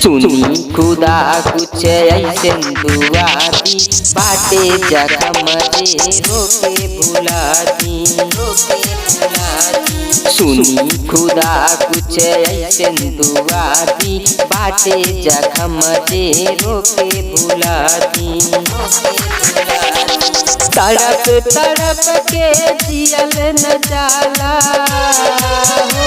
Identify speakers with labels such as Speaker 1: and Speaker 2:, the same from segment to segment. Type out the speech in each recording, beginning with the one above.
Speaker 1: सुनी खुदा कुछ ऐसन दुआ दी, बाटे जख्म जे रोके भुला दी। सुनी खुदा कुछ ऐसन दुआ दी, बाटे जख्म जे रोके भुला दी। तड़प तड़प के जियल न जाला हो,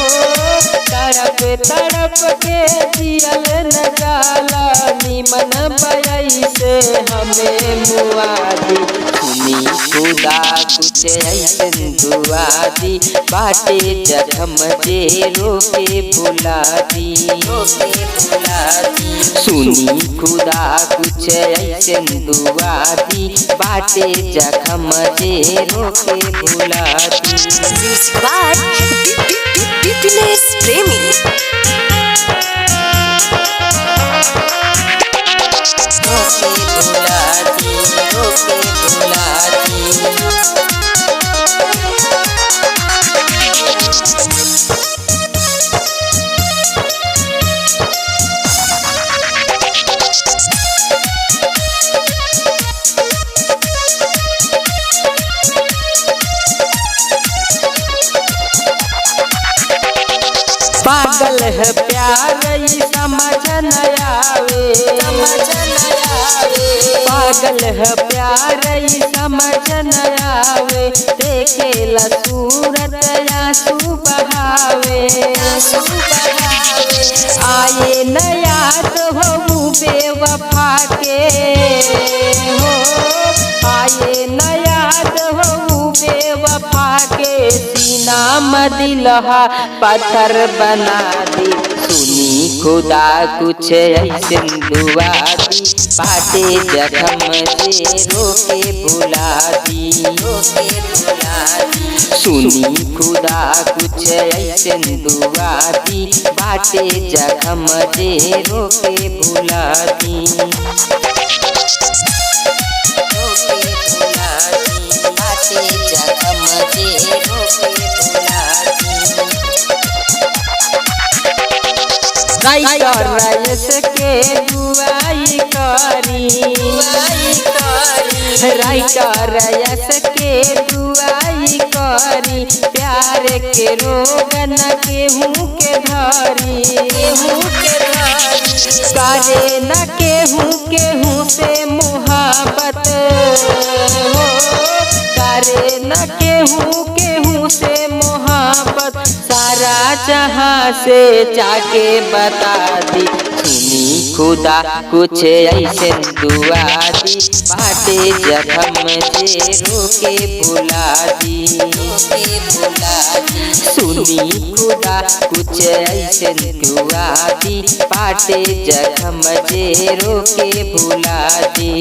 Speaker 1: तड़प तड़प के जियल न जाला, निमन बयई से हमें मुआदी। सुनी खुदा कुछ ऐसन दुआ दी, बाटे जख्म जे रोके भुला दी। सुनी खुदा कुछ ऐसन दुआ दी, बाटे जख्म जे रोके भुला दी।
Speaker 2: म्यूजिक बाय विपिनेश प्रेमी।
Speaker 1: रोके भुला दी, रोके भुला दी। पागल है प्यार समझ न आवे, पागल है प्यार समझ न आवे, देखेला सूरत आंसू बहावे। आए न याद हो बेवफा के हो, आए न याद हो बेवफा के, सीना में दिलहा पत्थर बना दी। सुनी खुदा कुछ ऐसन दुआ दी, बाटे जख्म से रोके भुला दी। सुनी खुदा कुछ ऐसन दुआ दी, बाटे जख्म से रोके भुला दी। रोके भुला दी, बाटे जख्म से रोके भुला दी। राइटर रईस के दुआई करी, राइटर रईस के दुआई करी, प्यार के रोग न केहू के धरी। करे न केहू से मुहब्बत हो, करे न केहू से मोहब्बत, सारा जहां से जाके बता दी। सुनी खुदा कुछ ऐसन दुआ दी, बाटे जख्म से रोके भुला दी। सुनी खुदा कुछ ऐसन दुआ दी, बाटे जख्म से रोके भुला दी।